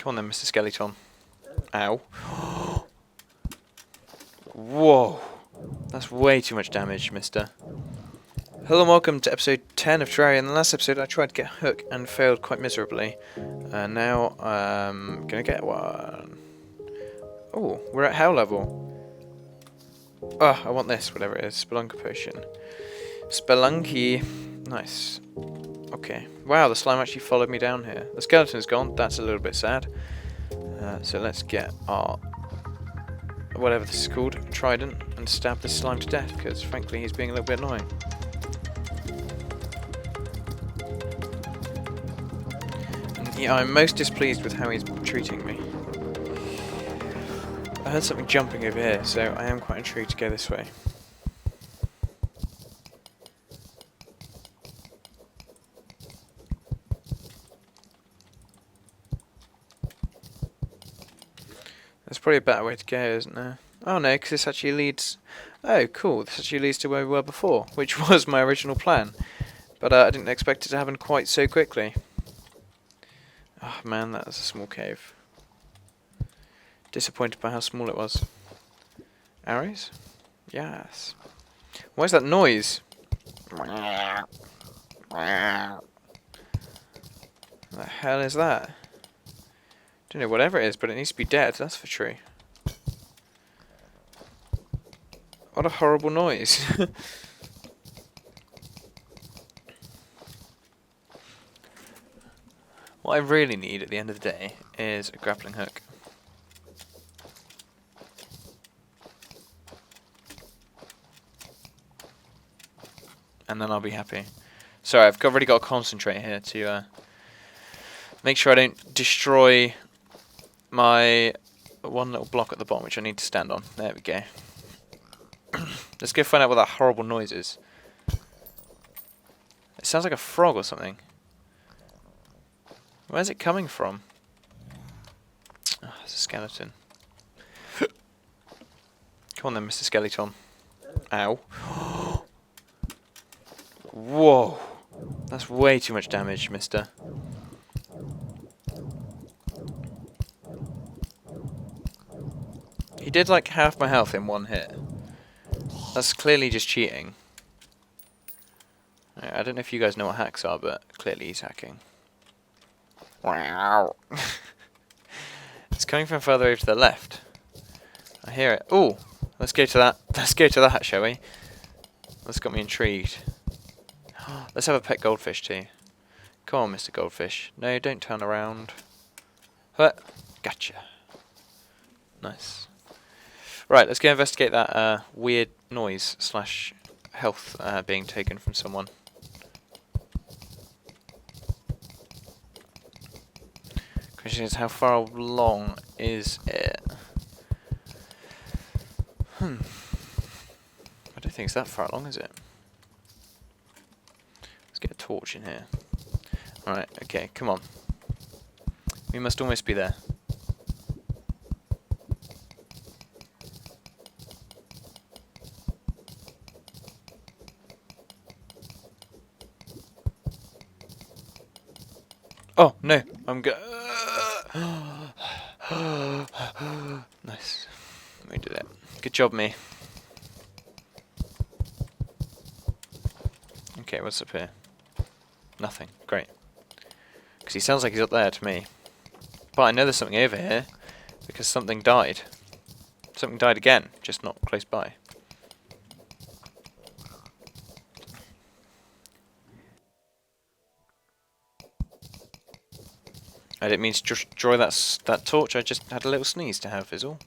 Come on then, Mr. Skeleton. Ow. Whoa. That's way too much damage, mister. Hello and welcome to episode 10 of Terraria. In the last episode I tried to get a hook and failed quite miserably. Now I'm gonna get one. Oh, we're at hell level. Oh, I want this, whatever it is. Spelunker potion. Spelunky. Nice. Okay. Wow, the slime actually followed me down here. The skeleton's gone. That's a little bit sad. So let's get our, whatever this is called, trident, and stab this slime to death, because frankly he's being a little bit annoying. And yeah, I'm most displeased with how he's treating me. I heard something jumping over here, so I am quite intrigued to go this way. There's probably a better way to go, isn't there? Oh no, because this actually leads... Oh, cool, this actually leads to where we were before, which was my original plan. But I didn't expect it to happen quite so quickly. Oh man, that was a small cave. Disappointed by how small it was. Arrows? Yes. Why is that noise? What the hell is that? Don't know, whatever it is, but it needs to be dead, that's for true. What a horrible noise. What I really need at the end of the day is a grappling hook. And then I'll be happy. Sorry, I've already got to concentrate here to make sure I don't destroy my one little block at the bottom, which I need to stand on. There we go. Let's go find out what that horrible noise is. It sounds like a frog or something. Where's it coming from? Oh, it's a skeleton. Come on then, Mr. Skeleton. Ow. Whoa. That's way too much damage, mister. He did like half my health in one hit. That's clearly just cheating. I don't know if you guys know what hacks are, but clearly he's hacking. Wow. It's coming from further over to the left. I hear it. Oh, let's go to that. Let's go to that, shall we? That's got me intrigued. Let's have a pet goldfish too. Come on, Mr. Goldfish. No, don't turn around. Huh. Gotcha. Nice. Right, let's go investigate that weird noise slash health being taken from someone. Question is, how far along is it? I don't think it's that far along, is it? Let's get a torch in here. Alright, okay, come on. We must almost be there. Oh, no, I'm go- Nice. We did it. Good job, me. Okay, what's up here? Nothing. Great. Because he sounds like he's up there to me. But I know there's something over here, because something died. Something died again, just not close by. I didn't mean to destroy that torch, I just had a little sneeze to have, is all.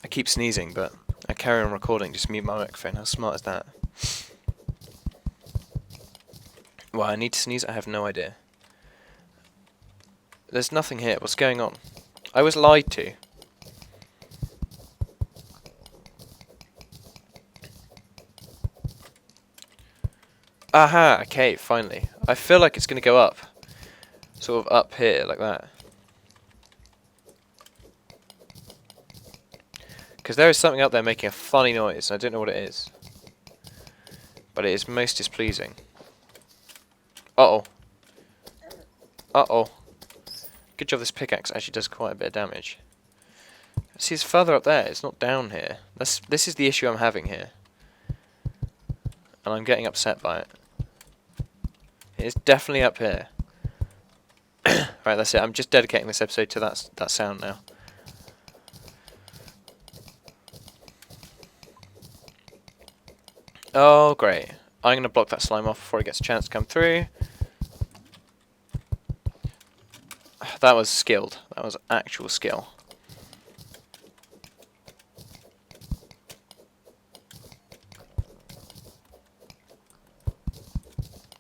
I keep sneezing, but I carry on recording, just mute my microphone. How smart is that? Why I need to sneeze, I have no idea. There's nothing here, what's going on? I was lied to. Aha, okay, finally. I feel like it's going to go up. Sort of up here, like that. Because there is something up there making a funny noise, and I don't know what it is. but it is most displeasing. Uh-oh. Uh-oh. Good job this pickaxe actually does quite a bit of damage. See, it's further up there, it's not down here. This is the issue I'm having here. And I'm getting upset by it. It's definitely up here. Right, that's it. I'm just dedicating this episode to that sound now. Oh, great. I'm going to block that slime off before it gets a chance to come through. That was skilled. That was actual skill.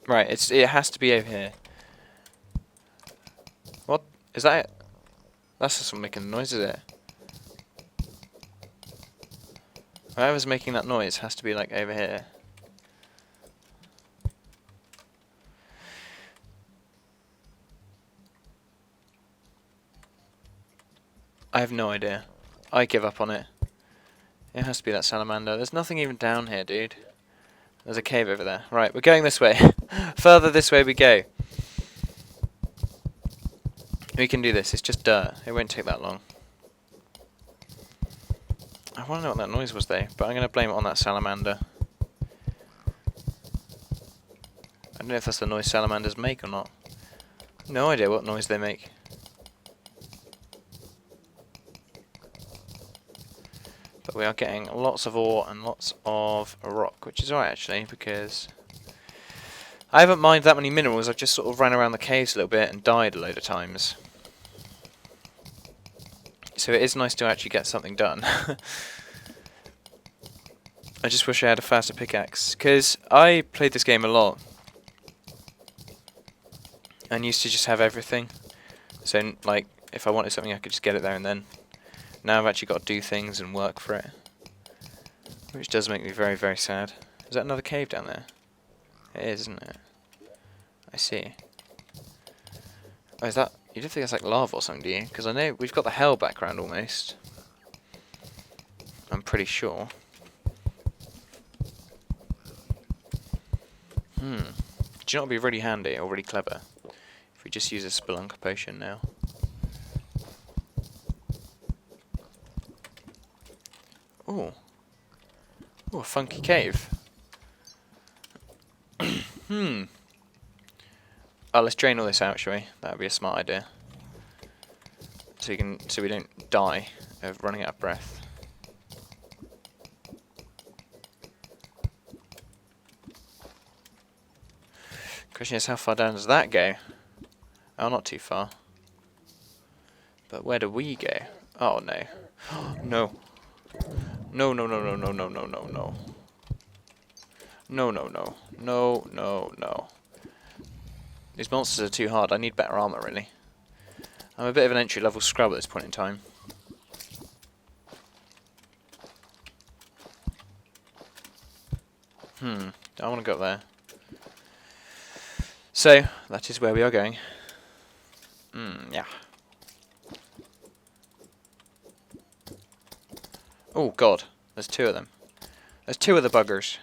Right, it has to be over here. What? Is that it? That's just making noise, is it? Whoever's making that noise has to be like over here. I have no idea. I give up on it. It has to be that salamander. There's nothing even down here, dude. There's a cave over there. Right, we're going this way. Further this way we go. We can do this. It's just dirt. It won't take that long. I want to know what that noise was though, but I'm going to blame it on that salamander. I don't know if that's the noise salamanders make or not. No idea what noise they make. But we are getting lots of ore and lots of rock, which is alright actually, because I haven't mined that many minerals. I've just sort of ran around the caves a little bit and died a load of times. So it is nice to actually get something done. I just wish I had a faster pickaxe, because I played this game a lot and used to just have everything. So like, if I wanted something I could just get it there and then. Now I've actually got to do things and work for it, which does make me very, very sad. Is that another cave down there? It is, isn't it? I see. Oh, is that... You don't think that's like lava or something, do you? Because I know we've got the hell background almost. I'm pretty sure. Do you know what would be really handy or really clever? If we just use a Spelunker potion now. Ooh. Ooh, a funky cave. Oh, let's drain all this out, shall we? That would be a smart idea. So we don't die of running out of breath. Question is, how far down does that go? Oh, not too far. But where do we go? Oh no. No. No, no, no, no, no, no, no, no, no. No, no, no. No, no, no. These monsters are too hard. I need better armor, really. I'm a bit of an entry-level scrub at this point in time. I want to go up there. So, that is where we are going. Yeah. Oh, God. There's two of them. There's two of the buggers.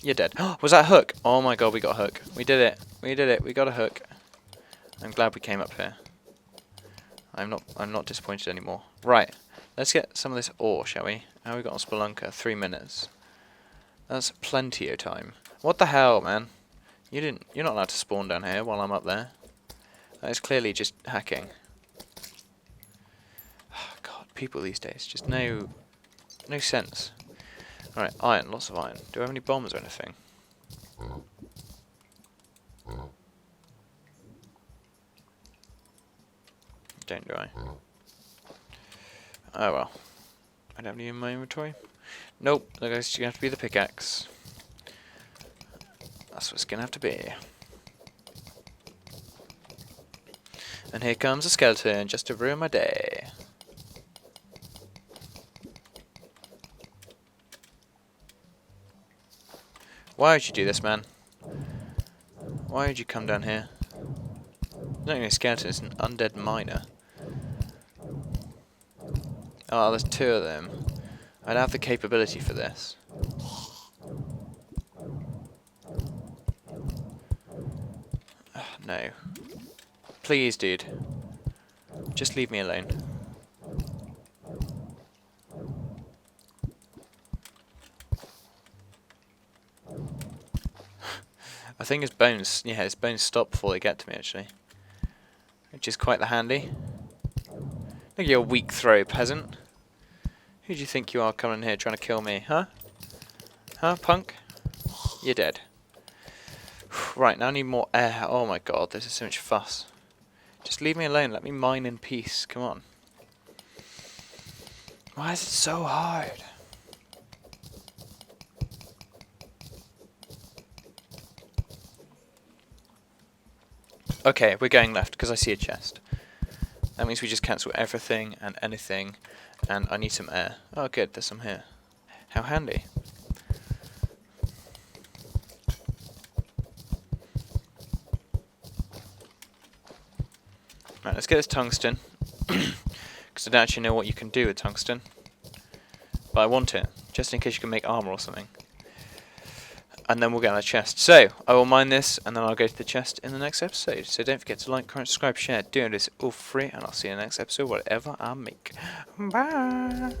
You're dead. Was that a hook? Oh my God, we got a hook. We did it. We did it. We got a hook. I'm glad we came up here. I'm not disappointed anymore. Right. Let's get some of this ore, shall we? How have we got on Spelunker? 3 minutes. That's plenty of time. What the hell, man? You're not allowed to spawn down here while I'm up there. That is clearly just hacking. Oh, God, people these days. Just no sense. Alright, iron, lots of iron. Do I have any bombs or anything? Don't, do I? Oh well. I don't have any in my inventory. Nope, I guess it's gonna have to be the pickaxe. That's what it's gonna have to be. And here comes a skeleton just to ruin my day. Why would you do this, man? Why would you come down here? It's not even a skeleton, it's an undead miner. Oh, there's two of them. I'd have the capability for this. No. Please, dude. Just leave me alone. I think his bones, yeah, his bones stop before they get to me, actually. Which is quite the handy. Look at your weak throw, peasant. Who do you think you are coming here trying to kill me, huh? Huh, punk? You're dead. Right, now I need more air. Oh my god, this is so much fuss. Just leave me alone, let me mine in peace, come on. Why is it so hard? Okay, we're going left, because I see a chest. That means we just cancel everything and anything, and I need some air. Oh good, there's some here. How handy. Right, let's get this tungsten, because I don't actually know what you can do with tungsten. But I want it, just in case you can make armor or something. And then we'll get on a chest. So, I will mine this, and then I'll go to the chest in the next episode. So don't forget to like, comment, subscribe, share, doing this all free, and I'll see you in the next episode, whatever I make. Bye!